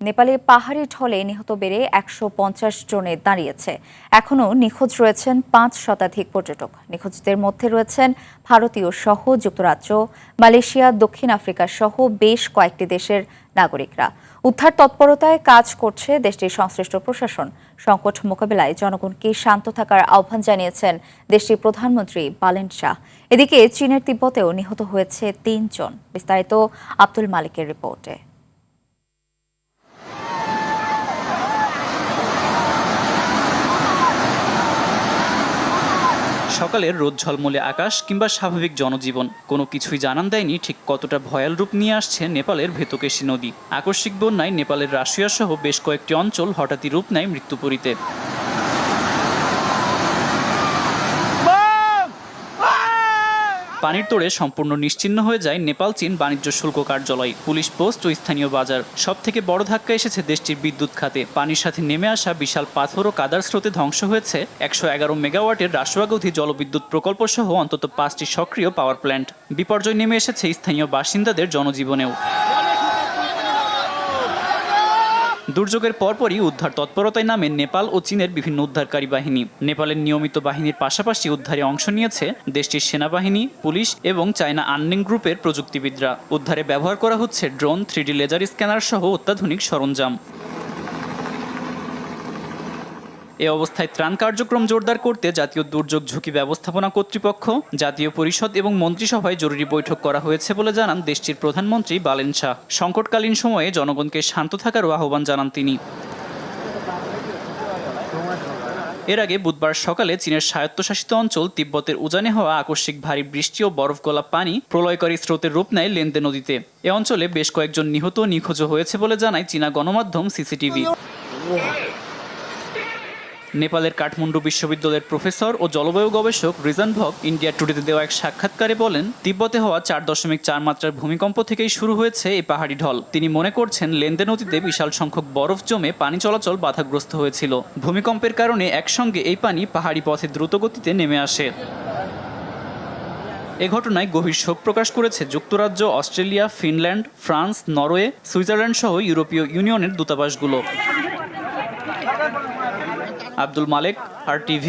নেপালে পাহাড়ি ঢলে নিহত বেড়ে ১৫০ জনে দাঁড়িয়েছে। এখনও নিখোঁজ রয়েছেন ৫ শতাধিক পর্যটক। নিখোঁজদের মধ্যে রয়েছেন ভারতীয় সহ যুক্তরাজ্য, মালয়েশিয়া, দক্ষিণ আফ্রিকা সহ বেশ কয়েকটি দেশের নাগরিকরা। উদ্ধার তৎপরতায় কাজ করছে দেশটির সংশ্লিষ্ট প্রশাসন। সংকট মোকাবিলায় জনগণকে শান্ত থাকার আহ্বান জানিয়েছেন দেশটির প্রধানমন্ত্রী বালেন শাহ। এদিকে চীনের তিব্বতেও নিহত হয়েছে ৩ জন। বিস্তারিত আব্দুল মালিকের রিপোর্টে। সকালের রোদ ঝলমলে আকাশ কিংবা স্বাভাবিক জনজীবন কোনো কিছুই জানান দেয়নি ঠিক কতটা ভয়াল রূপ নিয়ে আসছে নেপালের ভেতকেশী নদী। আকস্মিক বন্যায় নেপালের রাশিয়া সহ বেশ কয়েকটি অঞ্চল হঠাৎই রূপ নেয় মৃত্যুপুরীতে। পানির তোড়ে সম্পূর্ণ নিশ্চিহ্ন হয়ে যায় নেপাল চীন বাণিজ্য শুল্ক কার্যালয়, পুলিশ পোস্ট ও স্থানীয় বাজার। সব থেকে বড় ধাক্কা এসেছে দেশটির বিদ্যুৎ খাতে। পানির সাথে নেমে আসা বিশাল পাথর ও কাদার স্রোতে ধ্বংস হয়েছে ১১১ মেগাওয়াটের রাসুয়াগধি জলবিদ্যুৎ প্রকল্প সহ অন্তত ৫টি সক্রিয় পাওয়ার প্ল্যান্ট। বিপর্যয় নেমে এসেছে স্থানীয় বাসিন্দাদের জনজীবনেও। দুর্যোগের পরপরই উদ্ধার তৎপরতায় নামে নেপাল ও চীনের বিভিন্ন উদ্ধারকারী বাহিনী। নেপালের নিয়মিত বাহিনীর পাশাপাশি উদ্ধারে অংশ নিয়েছে দেশটির সেনাবাহিনী, পুলিশ এবং চায়না আনলিং গ্রুপের প্রযুক্তিবিদরা। উদ্ধারে ব্যবহার করা হচ্ছে ড্রোন, 3D লেজার স্ক্যানার সহ অত্যাধুনিক সরঞ্জাম। এ অবস্থায় ত্রাণ কার্যক্রম জোরদার করতে জাতীয় দুর্যোগ ঝুঁকি ব্যবস্থাপনা কর্তৃপক্ষ, জাতীয় পরিষদ এবং মন্ত্রিসভায় জরুরি বৈঠক করা হয়েছে বলে জানান দেশটির প্রধানমন্ত্রী বালেন শাহ। সংকটকালীন সময়ে জনগণকে শান্ত থাকারও আহ্বান জানান তিনি। এর আগে বুধবার সকালে চীনের স্বায়ত্তশাসিত অঞ্চল তিব্বতের উজানে হওয়া আকস্মিক ভারী বৃষ্টি ও বরফ গলা পানি প্রলয়কারী স্রোতের রূপ নেয় লেনদে নদীতে। এ অঞ্চলে বেশ কয়েকজন নিহত ও নিখোঁজ হয়েছে বলে জানায় চীনা গণমাধ্যম সিসিটিভি। নেপালের কাঠমান্ডু বিশ্ববিদ্যালয়ের প্রফেসর ও জলবায়ু গবেষক রিজান ভক ইন্ডিয়া টুডেতে দেওয়া এক সাক্ষাৎকারে বলেন, তিব্বতে হওয়া ৪.৪ মাত্রার ভূমিকম্প থেকেই শুরু হয়েছে এই পাহাড়ি ঢল। তিনি মনে করছেন লেনদে নদীতে বিশাল সংখ্যক বরফ জমে পানি চলাচল বাধাগ্রস্ত হয়েছিল। ভূমিকম্পের কারণে একসঙ্গে এই পানি পাহাড়ি পথে দ্রুতগতিতে নেমে আসে। এ ঘটনায় গভীর শোক প্রকাশ করেছে যুক্তরাজ্য, Australia, Finland, France, Norway, Switzerland সহ ইউরোপীয় ইউনিয়নের দূতাবাসগুলো। আব্দুল মালেক, RTV।